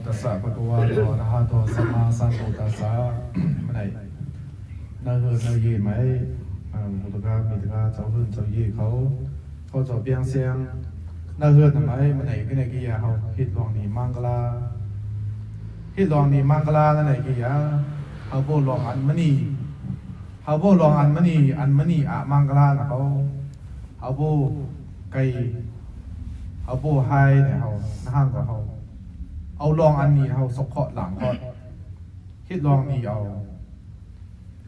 ตัสสะภะคะวะโตอะระหะโตสัมมาสัมพุทธัสสะมาไหนnơi hơn nơi gì mấy một cái mình cái cháu hơn cháu gìเขาcháu biang xiang nơi hơn là mấy mà này cái này kia họ hít lòng nỉ mangala hít lòng nỉ mangala cái này kia họ vô lòng ăn mani họ vô lòng ăn mani à mangala là họ vô cây họ vô hai này họ hang của họเอาลองอันนี้เขาสกเขาหลังเขาฮิตลองนี่เอา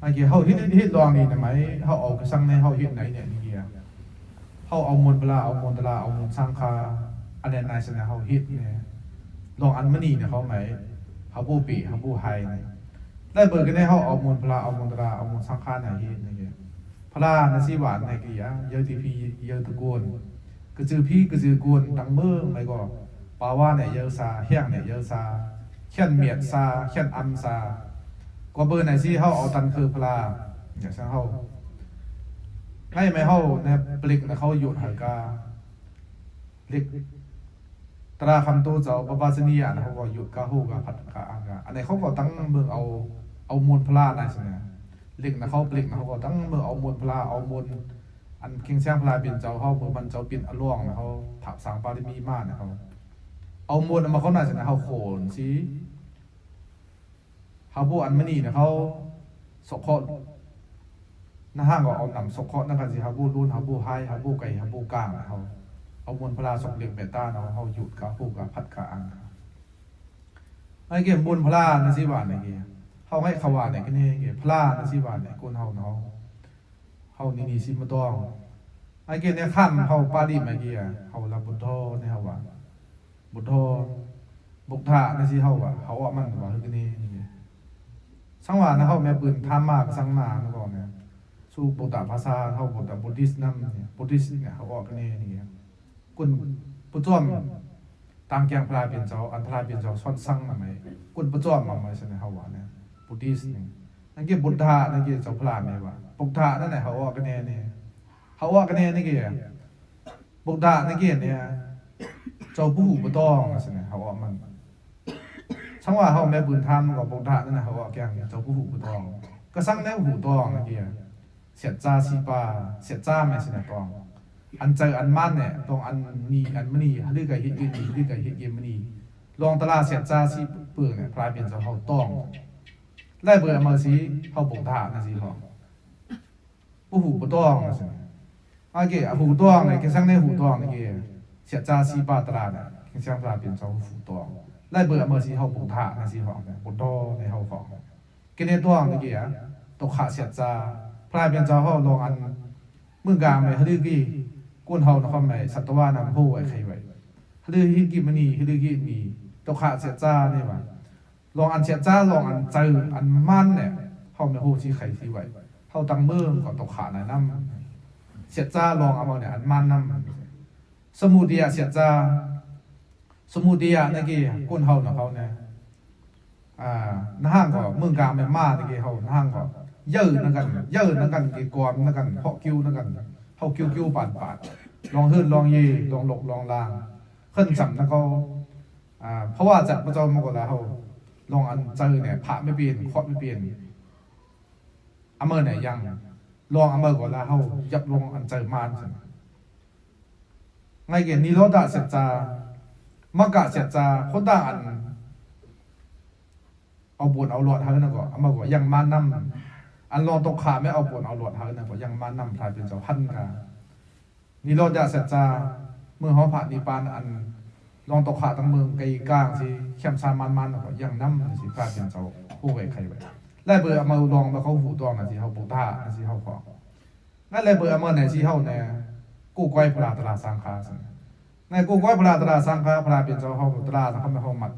ไอ้เกี่ยวเขาฮิตลองนี่ทำไมเขาเอากระสังในเขาฮิตไหนเนี่ยนี่เกี่ยวเขาเอามนปลาเอามนตลาเอามนสังคาอันนี้นายสนะเขาฮิตเนี่ยลองอันมันนี่เนี่ยเขาไหมเขาบูปีเขาบูไฮเนี่ยได้เบิร์กันได้เขาเอามนปลาเอามนตลาเอามนสังคาไหนฮิตนี่เกี่ยวพลาในสีหวานในเกี่ยวเยอะทีพีเยอะตะโกนกระจือพี่กระจือกวนตั้งเมื่อไม่ก็ป่าว่าเนี่ยเยอะซาเฮียงเนี่ยเยอะซาเขียนเมียดซาเขียนอัมซาก็เบอร์ไหนสิเขาเอาตันคือพลาอย่างเช่นเขาให้ไหมเขาเนี่ยปลิกนะเขาหยุดหายกาเล็กตราคำตัวเจ้าปะปาสนีอ่ะเขาก็หยุดกาหูกาผัดกาอ่างอันไหนเขาก็ตั้งเมืองเอามวลพลาได้ใช่ไหมเล็กนะเขาปลิกนะเขาก็ตั้งเมืองเอามวลพลาเอามวลอันเคียงเชียงพลาเป็นเจ้าเขาเมืองมันเจ้าเป็นอล่วงนะเขาถักสางปาริมีมากนะเขาเอามวลมาเขาหน่าจะนะเขาโขนสิเขาพูดอันมันนี่เนี่ยเขาสกอตหน้าห้างก็เอาหนำสกอตนั่นกันสิเขาพูดรุ่นเขาพูดไฮเขาพูดไก่เขาพูดกลางเขาเอามวลพลาสกเล็กเบต้าเขาหยุดกับพูดกับพัดกลางไอ้เกี่ยมวลพลาในสิบาทในเกี่ยเขาให้ขวานในกันนี่เกี่ยพลาในสิบาทในก้นเขานี่สิมาต้องไอ้เกี่ยเนี่ยขั้นเขาปาดิไอ้เกี่ยเขารับบุญโทในเขาว่าบุตรบุกท่าในที่เขาว่าเขาว่ามันว่าคือนี่สังวานะเขาแม่ปืนทำมากสังนาเมื่อก่อนเนี่ยสู้ปุตตะภาษาเขาปุตตะบุติสนั่นเนี่ยบุติสเนี่ยเขาว่ากันนี่กุนปุจอมตามแกงพลายเป็นเจ้าอันพลายเป็นเจ้าซ้อนสังมาไหมกุนปุจอมมาไหมใช่ไหมเขาว่าเนี่ยบุติสเนี่ยนั่นเกี่ยบุตรนั่นเกี่ยเจ้าพลายไหมว่าปุกท่านั่นไหนเขาว่ากันนี่เขาว่ากันนี่เกี่ยปุกท่านั่นเกี่ยเนี่ยเจ้าผู้บ่ต้องใช่ไหมเขาว่ามันช่างว่าเขาแม่ปืนทำกับปงทะนั่นนะเขาว่าแกงเจ้าผู้บ่ต้องก็สั่งแนวหูต้องเมื่อกี้เสียจ้าซีปาเสียจ้าไม่ใช่ไหมต้องอันเจออันมันเนี่ยตรงอันนี้อันมันนี่หรือไก่เฮ็ดกินหรือไก่เฮ็ดเกมมันนี่ลองตลาดเสียจ้าซีเปลือกเนี่ยพลายเป็นเจ้าเขาต้องไล่เบอร์มาสิเขาปงทะนั่นสิเขาผู้หูบ่ต้องใช่ไหมโอเคหูต้องเนี่ยก็สั่งแนวหูต้องเมื่อกี้เสียจ้าซีปาตลาดเนี่ยเชียงปลาเป็นเจ้าฝูต้องไล่เบอร์เมื่อสีเขาปงท่าในสีของเนี่ยบนโตในเขาของกินในตัวเมื่อกี้ตกขาเสียจ้าพลายเป็นเจ้าเขาลองอันเมืองกลางเลยฮลือกี้ก้นเขาในความหมายสัตวานำผู้ไว้ใครไว้ฮลือฮิกิมันนี่ฮลือกี้มีตกขาเสียจ้าเนี่ยว่าลองอันเสียจ้าลองอันเจออันมันเนี่ยเขาไม่ผู้ที่ใครที่ไว้เขาตั้งเมืองก่อนตกขาในน้ำเสียจ้าลองเอาเนี่ยอันมันน้ำสมุทรเสียจ้าสมุทรนั่นกี่ก้นเขาเนาะเขาเนี่ยน้าห้างก็เมืองกลางเป็นมาตะกี้เขาน้าห้างก็เยอะนั่นกันกี่กรนั่นกันเพาะคิวนั่นกันเขาคิวปาดลองหื้นลองยีลองหลกลองลางขึ้นสัมนั่นเขาเพราะว่าจัดประจำมาก่อนแล้วเขาลองอันเจอเนี่ยผ่าไม่เปลี่ยนเคาะไม่เปลี่ยนอเมอร์เนี่ยยังลองอเมอร์ก่อนแล้วเขายับลงอันเจอมานไงเกี่ยนิโรธาเสจามากะเสียจาคนต่างอันเอาบวนเอาหลอดเท่านั้นก็เอามาก็ยังมานำอันรอตกขาไม่เอาบวนเอาหลอดเท่านั้นก็ยังมานำทายเป็นเจ้าพันกานี่เราจะเสียจาเมื่อเขาผ่านนิปานอันลองตกขาตั้งเมืองไกลกลางสิเข้มซามันก็ยังนำสิพาเป็นเจ้าผู้ไว้ใครไว้ไล่เบอร์เอามาลองแล้วเขาหูตัวน่ะสิเขาปูท่าน่ะสิเขาของนั่นไล่เบอร์เอามาไหนสิเขาเนี่ยกู้ก้อยพลาตลาดสังฆาในกูก้อยพลาตราสังฆาพลาเป็นเจ้าห้องตราเขาไม่ห้องมัด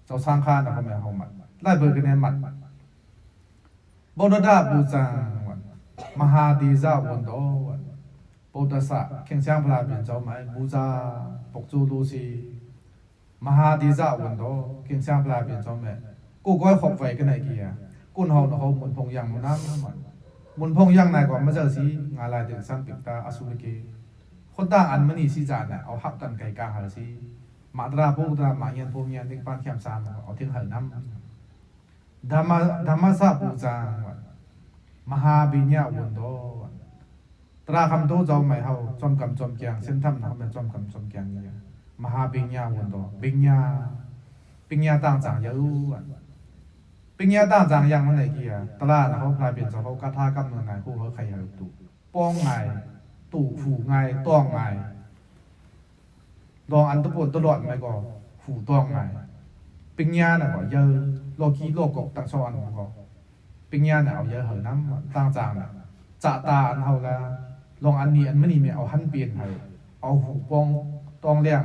เจ้าสังฆาเขาไม่ห้องมัดไล่เบอร์กันในมัดบดดาบูจังวันมหาดีซาวันโตวันปุตตะสะเข่งเชียงพลาเป็นเจ้าไม้บูซาปกจูดูซีมหาดีซาวันโตเข่งเชียงพลาเป็นเจ้าแม่กูก้อยขบไฟกันไหนกี่อ่ะกุนเฮาเขามุนพงยังมุนน้ำมันมุนพงยังไหนกว่ามาเจอสีงาลายถึงสันติตาอสุริกีคนต่างอันมันนี่สิจานเนี่ยเอาหักกันไก่กาหาสิ มาตราพูตรามาเงียนพูเงียนนิพานเข้มสามเอาทิ้งหันน้ำธรรมะปูจางมหาบิญญาวันโตตราคำโตเจ้าไม่เฮาจอมกำจอมแกงเส้นทำนะเป็นจอมกำจอมแกงนี่มหาบิญญาวันโตบิญญาต่างจางเยอะบิญญาต่างจางยังมันไหนกี่อ่ะตรานะเขาพลายเป็นเจ้าเขากระทากำเนิดไหนผู้เขาใครเหรอตู่ป้องไงตู่ผูไงต้องไงลองอันตุปนตลอดไหมก็ผูต้องไงบิญญาน่ะก็เยอะโลกีโลกกตักซ้อนก็บิญญาน่ะเอาเยอะเหรอน้ำต่างจางน่ะจะตาอันเฮาละลองอันนี้อันไม่นี่ไม่เอาหันเปลี่ยนให้เอาหูป้องต้องเลี้ยง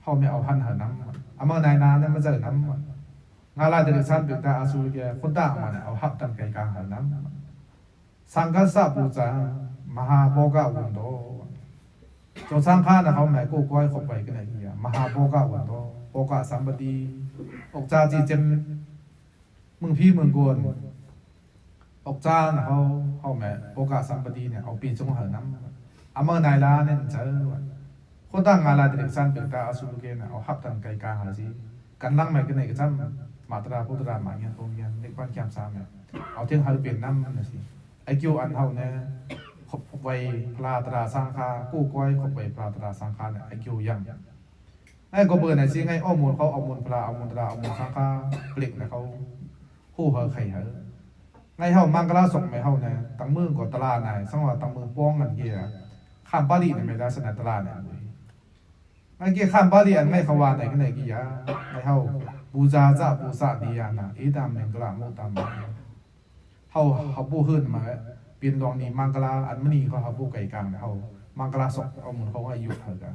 เฮาไม่เอาหันเหรอน้ำเอาเมื่อนายนาเนี่ยมาเจอน้ำงาลาเดริสันเป็นตาอาสูริเกคนต่างมันเอาหักตันไกลกลางเหรอน้ำสังกัสสะปูจามหาโภกะวันโตจงสังฆานะเขาหมายกู้ก้อยขบไปกันไหนกี่มหาโภกะวันโตโภกะสัมปติอกจาจีเจมมึงพี่มึงกวนอกจ้านะเขาแม่โอกาสสัมปติเนี่ยเอาปีจงเหอน้ำอเมอร์นายลาเนี่ยเจอคนตั้งงานลาเด็กสั้นเป็นตาอสุรเกนเอาหับตันไกลกลางอะไรสิกันนั่งไม่กันไหนก็จำมาตราพุทธราหมายเงี้ยตรงเงี้ยเด็กบ้านแคมป์สามเนี่ยเอาเที่ยงเหอเปลี่ยนน้ำนั่นสิไอคิวอันเท่าเนี่ยขบไว้พลาตราสังฆากู้ก้อยขบไว้พลาตราสังฆาเนี่ยไอคิวยังไอ้ก็เบอร์ไหนสิไงอ้อมูลเขาเอามูลพลาเอามูลตราเอามูลสังฆาเปลี่ยนเนี่ยเขาคู่เหอไข่เหอไงเฮามังกรส่งไม่เฮาเนี่ยตั้งมือก็ตลาดไหนสังว่าตั้งมือป้องกันเกียข้ามปารีเนี่ยไม่ได้สนับตลาดเนี่ยไอ้เกียข้ามปารีอันไม่ขวานไหนกันไหนกี่ยาไงเฮาบูชาจ้าบูชาดียานะอีตามเมงกลาโมตามเฮาบูขึ้นมาเปลี่ยนรองนี่มังกรอันมันนี่เขาบูไก่กลางเฮามังกรส่งเอาหมุนเขาอายุเท่ากัน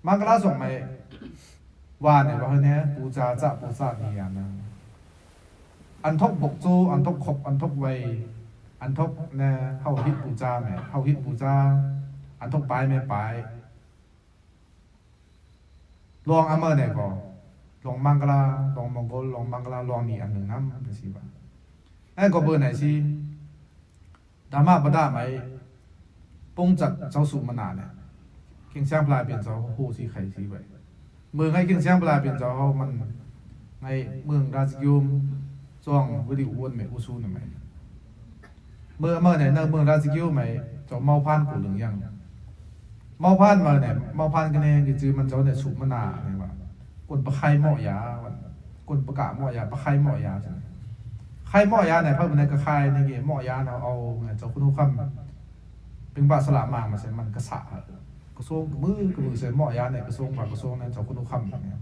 มังกรส่งไม่วานเนี่ยว่าเนี่ยบูชาจ้าบูชาดียานะอันทบบกจูอันทบขบอันทบไวอันทบเนี่ยเฮาฮิตปูจาแม่เฮาฮิตปูจาอันทบปลายไม่ปลายลองอเมอร์เนี่ยก็ลองมังกรลองมองโกลองมังกรลองนี่อันหนึ่งน้ำเป็นสิบ่ะไอ้ก็เบอร์ไหนสิดามาบดาไหมปงจัดเจ้าสุมานาเนี่ยเก่งเสียงปลายเป็นเจ้าหูสิไข่สิไว้เมืองให้เก่งเสียงปลายเป็นเจ้ามันในเมืองราชยุมช่วงวิดีโอวันไม่อุซูนไหมเมื่อไหร่เนเมืองราชกิวไหมจะเมาพันกูหรือยังเมาพันมาเนี่ยเมาพันกันเองจือมันจะเนี่ยสุมนาเนี่ยว่าคนประไคหม้อยาคนประกาศหม้อยาประไคหม้อยาใช่ไหมไคหม้อยาเนี่ยเพิ่มในกระไคในเกี่ยหม้อยาเราเอาเนี่ยเจ้าคุณทุกคำเป็นบาสลามาใช่มันกระสากระทรวงมือกระมือเสียหม้อยาเนี่ยกระทรวงบากระทรวงเนี่ยเจ้าคุณทุกคำเนี่ย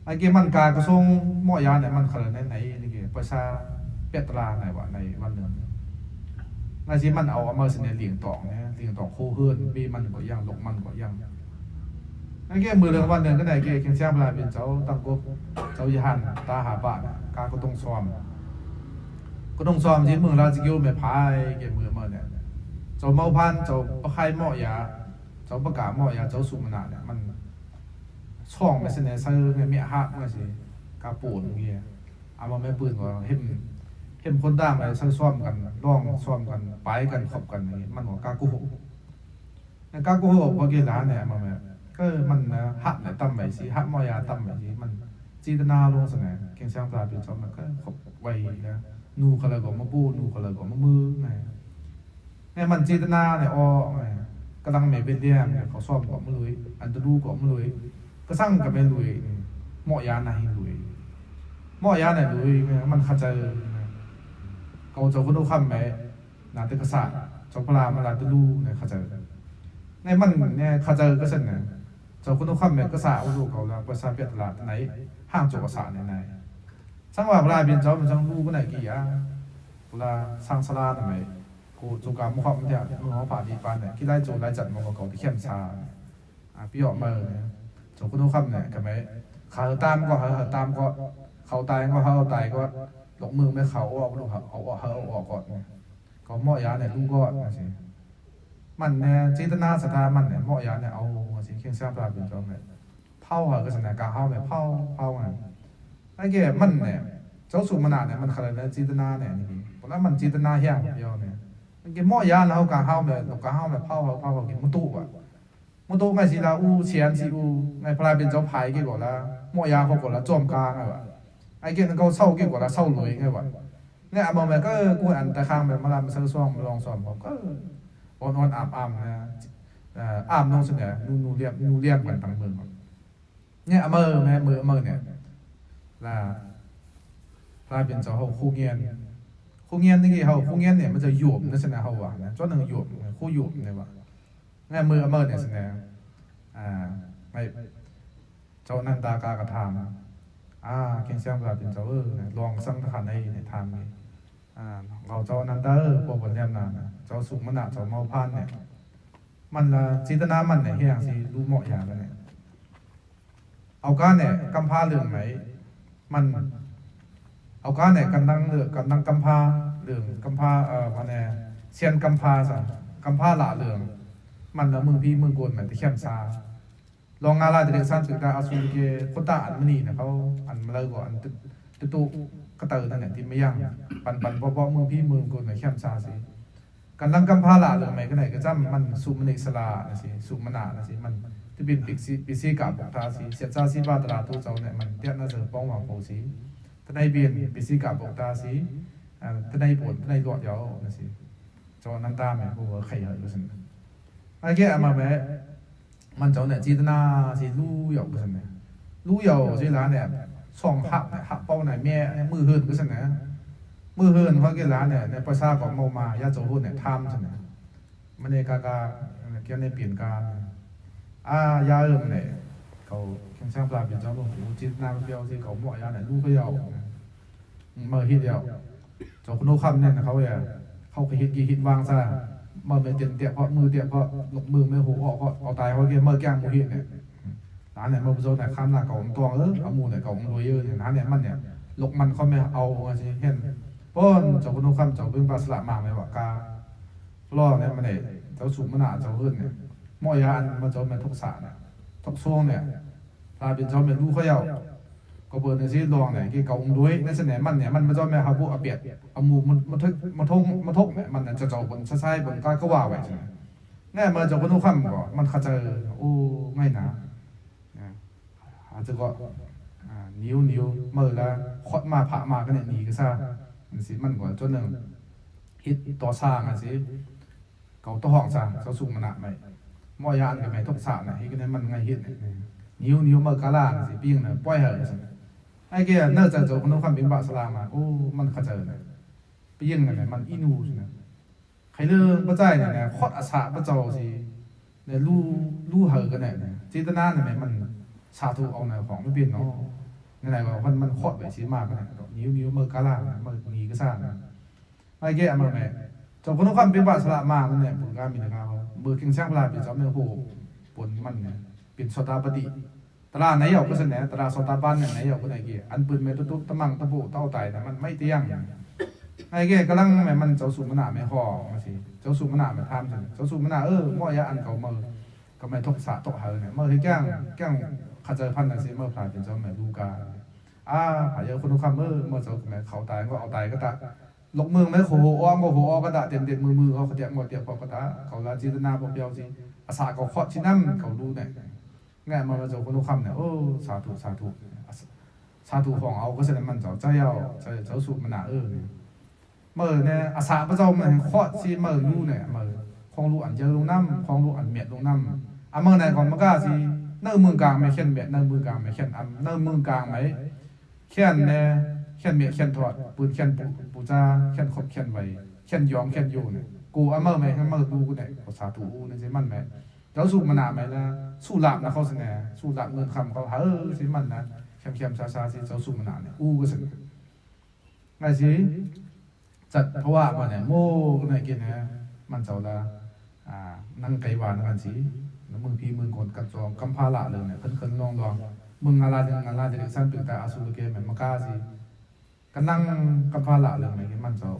ไอ้เกี่ยมันการกระทรวงหม้อยาเนี่ยมันขนาดไหนนี่เกี่ยประชาเปียตราไหนวะในวันเนืองไอ้ที่มันเอามาเสนอเลี้ยงต่อเนี่ยเลี้ยงต่อคู่เฮือนบีมันก็ยังลงมันก็ยังไอ้เกี่ยมือเรื่องวันเนืองก็ไหนเกี่ยเชียงปลายเป็นเจ้าตั้งกบเจ้ายันตาหาบ้านการก็ต้องซ้อมที่เมืองราชกิวไม่พายเกี่ยมือเนี่ยเจ้าเมาพันเจ้าประไคหม้อยาเจ้าประกาศหม้อยาเจ้าสุมนาเนี่ยมันช่องไม่เสนอซื้อเมียหักไม่ใช่กาปูนเงี้ยเอามาไม่ปืนก็เห็นคนด่าไปซื้อซ้อมกันร้องซ้อมกันไปกันขบกันนี่มันก็กากูหกกากูหกพอเกี่ยร้านเนี่ยมาแบบก็มันหักเนี่ยตั้มไปสิหักมอยาตั้มไปสิมันจีตนาลงเสนอเก่งช่างปลาเป็นซ้อมมันก็ขบไว้นะนูเขาเลยก็มาปูนูเขาเลยก็มามือไงเนี่ยมันจีตนาเนี่ยอ้อไงกำลังไม่เป็นเรื่องเนี่ยเขาซ้อมก็มาเลยอันจะดูก็มาเลยก็สร้างกับเป็นลุยหม้อยาไหนลุยหม้อยาไหนลุยมันขจายเขาจะพูดคำไหมนาเตกษาจงพลามาลาตลูเนี่ยขจายในมันเนี่ยขจายก็เช่นเนี่ยจะพูดคำไหมก็สาอุดุเขาแล้วภาษาเปียตลาดไหนห้างโจกษาไหนสังว่าเวลาเป็นเจ้ามันจังรู้ก็ไหนกี่อ่ะเวลาสร้างสลาทำไมกูจงการมุ่งความเนี่ยมึงเขาผ่านดีปานเนี่ยที่ได้โจได้จัดมองเขาที่เข้มชาพี่ออกมาเนี่ยจงคุณทุกคำเนี่ยกับไหมเขาตามก็เขาตามก็เขาตายก็เขาตายก็หลงมือไม่เขาออกลูกเอาออกก่อนก็หม้อยาเนี่ยลูกก็สิมันเนี่ยจิตนาสถามันเนี่ยหม้อยาเนี่ยเอาสิเคียงเสียงปลาเป็นจอมเนี่ยเผาก็สนากาเผาเนี่ยเผาไงไอ้เกี่ยมันเนี่ยเจ้าสุมาณะเนี่ยมันขนาดเนี่ยจิตนาเนี่ยนี่เพราะนั้นมันจิตนาเฮี้ยงเดียวเนี่ยไอ้เกี่ยหม้อยาแล้วกาเผาเนี่ยกาเผาเนี่ยเผากินมุตุอ่ะ มันโตไงสิละอูเฉียนสิอูไงพลายเป็นเจ้าพายกี่กว่าละมั่วยาเขากว่าละจอมกลางไงวะไอ้เกี่ยนเขาเศร้ากี่กว่าละเศร้ารวยไงวะเนี่ยมองแบบก็กูอันตะข้างแบบมาลำเซอร์ซ่องลองสอนผมก็อ่อนอาบนะอาบน้องเสนอนูเรียบกันต่างเมืองเนี่ยเมื่อแม่เมื่อเนี่ยlà พลายเป็นเจ้าเขาคู่เงียนนี่เขาคู่เงียนเนี่ยมันจะหยุบนั่นแสดงเขาว่านะจ้าหนึ่งหยุบคู่หยุบเนี่ยว่าเนี่ยเมื่อเนี่ยแสดงไม่เจ้านันตากากระทำเก่งเสียงพลายเป็นเจ้าลองสังทานในทางนี้เราเจ้านันตาปกติเรียมนานเจ้าสุขมันเจ้าเมาพันเนี่ยมันจินตนามันเนี่ยเฮียงสิรู้เหมาะอย่างกันเนี่ยเอาก้านเนี่ยกำพร้าเรื่องไหนมันเอาก้านเนี่ยกันดังกำพร้าเรื่องกำพร้ามันเนี่ยเชียนกำพร้าซะกำพร้าละเรื่องมันละมึงพี่มึงโกนเหมือนที่เข้มซาลองงานลายเด็กสั้นสุดตาอาซูเกคนตาอันมันนี่เนี่ยเขาอันมาเลยกว่าอันตุกระเตอนั่นเนี่ยที่ไม่ยั่งปันเพราะมึงพี่มึงโกนเหมือนเข้มซาสิกันดังกำพร้าละเรื่องไหนก็ไหนก็จำมันสุมันอิสระนะสิสุมนานะสิมันที่เป็นปิซีกับบอกทาสิเสียจ้าสิบาตราตัวเจ้าเนี่ยมันเตี้ยน่าจะป้องหวังโผสิท่านในเบียนปิซีกับบอกทาสิท่านในปวดท่านในหลอดยาวนะสิจอนันตาแม่กูว่าใครเหรอรู้สึกไอ้แก่มาแม่มันเจ้าเนี่ยจิตนาสิลู่หยอกรู้สึกเนี่ยลู่หยอกสิร้านเนี่ยส่องหักเนี่ยหักเป้าไหนแม่มือเฮิร์นรู้สึกเนี่ยมือเฮิร์นเขาเกี่ยร้านเนี่ยในภาษาของโมมาญาโจหุ่นเนี่ยทำสิเนี่ยมันในกากาเกี่ยวในเปลี่ยนการยาเนี่ยเขาแข่งช่างปลาเป็นเจ้าหนุ่มจิตนาเดียวสิเขาหมอยาเนี่ยลูกก็ยาวเมื่อฮิตเดียวเจ้าคุณโอคำเนี่ยเขาเขาไปฮิตวางซะเมื่อเป็นเตี้ยเพราะมือเตี้ยเพราะหลบมือไม่หูเอาตายเพราะเกี่ยเมื่อแก้งมูฮิตเนี่ยร้านเนี่ยเมื่อโซนเนี่ยข้ามหน้าเก่าตัวเอามูเนี่ยเก่ารวยเยอะเนี่ยร้านเนี่ยมันเนี่ยหลบมันเขาไม่เอาสิเห็นเพราะเจ้าคุณโอคำเจ้าเพิ่งปลาสละมาไม่ว่ากาล้อเนี่ยมันเนี่ยเจ้าสูงมันหนาเจ้าขึ้นเนี่ยมอยานมาเจ้าแม่ทุกสารทุกช่วงเนี่ยพาเป็นเจ้าแม่ลูกเขาเยาก็เปิดในซีลองเนี่ยกี่เก่าด้วยในเสน่ห์มันเนี่ยมันมาเจ้าแม่ฮาบุอาเปียดเอามูมันทกเนี่ยมันจะเจ้าบนใช้บนก้อยก็ว่าไว้ใช่ไหมเนี่ยมาเจ้าคนทุกคำก็มันเข้าใจโอ้ไม่นะอาจจะก็นิ้วเมื่อละขดมาผ่ามาก็เนี่ยหนีก็ซะสิมันก็จนหนึ่งฮิตต่อสร้างสิเก่าต่อห้องสร้างเขาสูงมันหนักไหมมอยานกับแม่ทุกสารเนี่ยที่กันมันไงฮิตนิ้วเมื่อกาลาสิปิ้งเนี่ยปล่อยเหรอสิไอ้แกเนื่องจากเจ้าคนทุกคำเป็นบาสลามาโอ้มันเข้าใจเนี่ยปิ้งเนี่ยมันอินูสินะใครเรื่องพระเจ้าเนี่ยขดอาสาพระเจ้าสิเนี่ยลู่เหอกันเนี่ยจิตนาเนี่ยมันสาธุเอาเนี่ยของไม่เป็นเนาะนี่ไหนว่ามันขดไปชิ้นมากเนี่ยนิ้วเมื่อกาลาเมื่อนีก็สร้างไอ้แกมาแม่เจ้าคนทุกคำเป็นบาสลามามันเนี่ยผมก็มีนะครับเบอร์กิงช่างปลาเป็นเจ้าแม่โหปนมันเนี่ยเป็นสตาปฏิตราไหนเอาก็เสนอตราสตาบันไหนเอาก็ไหนเกี่ยอันปืนเมตุตุตะมังตะโบเต้าไตแต่มันไม่เตี้ยงไอ้เกี่ยกำลังแม่มันเจ้าสุมนาแม่ห่อมาสิเจ้าสุมนาแม่ทำสิเจ้าสุมนามอยาอันเก่ามือก็ไม่ทกษะตกเหอเนี่ยเมื่อที่แก้งขจรพันธุ์สิเมื่อผ่านเป็นเจ้าแม่ลูกาผ่านเยอะคนทุกคำเมื่อเจ้าแม่เขาตายก็เอาตายก็ตาลกมือไม่โหอ้อมก็โหอ้อก็ตาเต็มมือเขาเตียหมดเตียพอก็ตาเขาลาจิตนาบ่เปียวสิอาสาเขาเคาะชิ้นน้ำเขาดูเนี่ยงานมาเจ้าคนทุกคำเนี่ยโอ้สาธุของเอาก็แสดงมันเจ้าสูบมันหนาเมื่อเนี่ยอาสาพระเจ้ามันเคาะสิเมื่อรู้เนี่ยเมื่อคองรู้อันเจอลงน้ำคองรู้อันเมียดลงน้ำเมื่อไหนก่อนมันก็สิเนื้อมือกลางไม่เขียนเมียดเนื้อมือกลางไม่เขียนเนื้อมือกลางไหมเขียนเนี่ยเขียนเมียดเขียนถอดปืนเขียนปูจ้าเขียนขบเขียนไว้เขียนยอมเขียนอยู่เนี่ยกูเมื่อไหมเมื่อดูกูเนี่ยสาธุนี่สิมันไหมเจ้าสูบมันหนาไหมนะสู้หลับนะเขาเสนอสู้หลับเงินคำเขาสิมันนะเข้มซาสิเจ้าสูบมันหนาเนี่ยก็เสนอไงสิจัดเพราะว่ามันเนี่ยโม่ก็ไหนกินนะมันเจ้าละนั่งไกวานกันสิแล้วมึงพี่มึงคนกันจองกำพาละเลยเนี่ยขึ้นลองมึงอะไรเด็กสั้นเป็นแต่อาสุเกมเหมือนมากาสิกันนั่งกำพาละเลยไหมที่มันเจ้า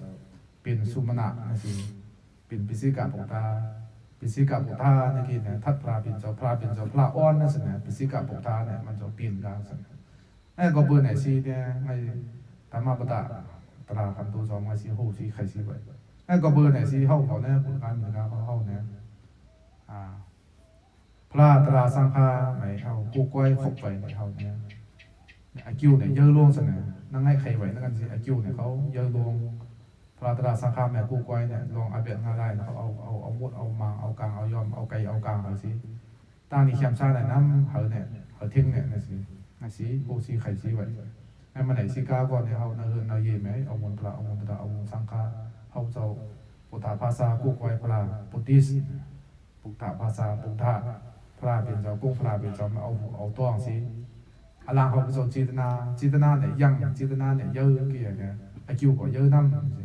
เป็นสุมาณะนะสิเป็นปิสิกาปกตาปิสิกาปกตาในกินเนี่ยทัดพระเป็นเจ้าพระอ้อนนั่นสิเนี่ยปิสิกาปกตาเนี่ยมันจะเปลี่ยนกันสิไอ้ก็เบอร์ไหนสิเนี่ยไอ้ธรรมะปตาตราคำตัวสองไอ้สิโหสิใครสิไว้ไอ้ก็เบอร์ไหนสิเขาเนี่ยผลการเหมือนกันเขาเนี่ย พระตราสังฆาไหนเอากูก้อยขบไปในเขาเนี่ยอากิวเนี่ยเยอะล่วงเสนอนั่งให้ใครไว้นั่งกันสิอากิวเนี่ยเขาเยอะล่วงพระตราสังฆาแม่กูก้อยเนี่ยลองอาเบียดงาได้แล้วเอามุดเอามาเอากลางเอายอมเอาไก่เอากลางเอาสิตั้งนี่เข้มชาเนี่ยน้ำเขาเนี่ยเขาทิ้งเนี่ยนะสิกูสิใครสิไว้ไอ้มันไหนสิก้าวก่อนเนี่ยเขาเนินเย่ไหมเอามุนพระเอามุนพระเอามุนสังฆาเขาเจ้าปุถตาภาษากูก้อยพระปุติสปุถตาภาษาปุถตาพระเป็นเจ้ากุ้งพระเป็นเจ้าเอาตัวของสิอลังเขาเป็นเจ้าจิตนาเนี่ยยังจิตนาเนี่ยเยอะกี่อย่างเนี่ยไอคิวก็เยอะน้ำสิ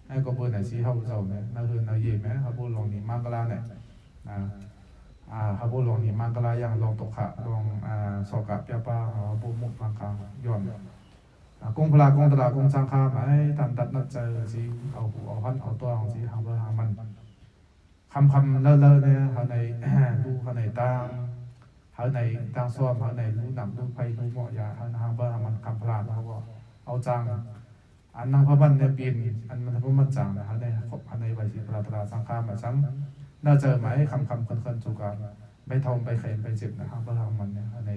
ไอ้ก็เบอร์ไหนสิเขาเจ้าเนี่ยนั่นคือนาเย่ไหมเขาพูดลองนี่มังกรเนี่ยเขาพูดลองนี่มังกรยังลองตกขะลองสอกะเปียป้าเขาพูดมุกมังกรย้อนกุ้งพระกุ้งตรากุ้งสังฆาไหมตัดนัดเจอสิเอาหันเอาตัวของสิหางเบอร์หางมันคำเลอะเนี่ยเขาในดูเขาในตามเขาในตางซ้อมเขาในรู้หนำรู้ไฟรู้เหมาะยาเขาหางเบอร์หางมันคำพลาดเขาก็เอาจังอันนั่งพระบันเนี่ยปีนอันมันทำให้มันจังนะเขาในขบเขาในใบสีปราตราสังฆามาซ้ำน่าเจอไหมคำคนจุกันใบทองใบเข็มใบเจ็บนะหางเบอร์หางมันเนี่ยเขาใน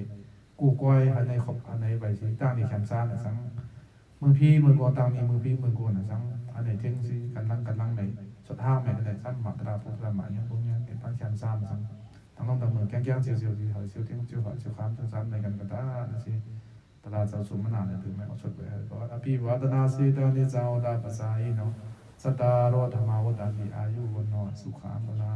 กูก้อยเขาในขบเขาในใบสีตั้งนี่แคมซ่าเนี่ยซ้ำมือพี่มือกวนตังนี่มือพี่มือกวนนะซ้ำเขาในเท่งสิกันลังในสุดท้ายแม่ในซ้ำหมักตราพุทธละหมาเนี่ยพวกนี้เป็นตั้งแคมซ่าซ้ำทั้งน้องตำมือแก้งเจียวที่เขาเจียวเท่งเจียวเขาเจียวข้ามเจียวซ้ำในกันก็ได้นะสิตลาดเจ้าสุมนาเนี่ยถึงแม้เอาชุดไปให้ก็อภิวัตนาสีตานิจาวดาภาษาอินโนสตาโรธรรมาวดามีอายุวันนอสุขามลา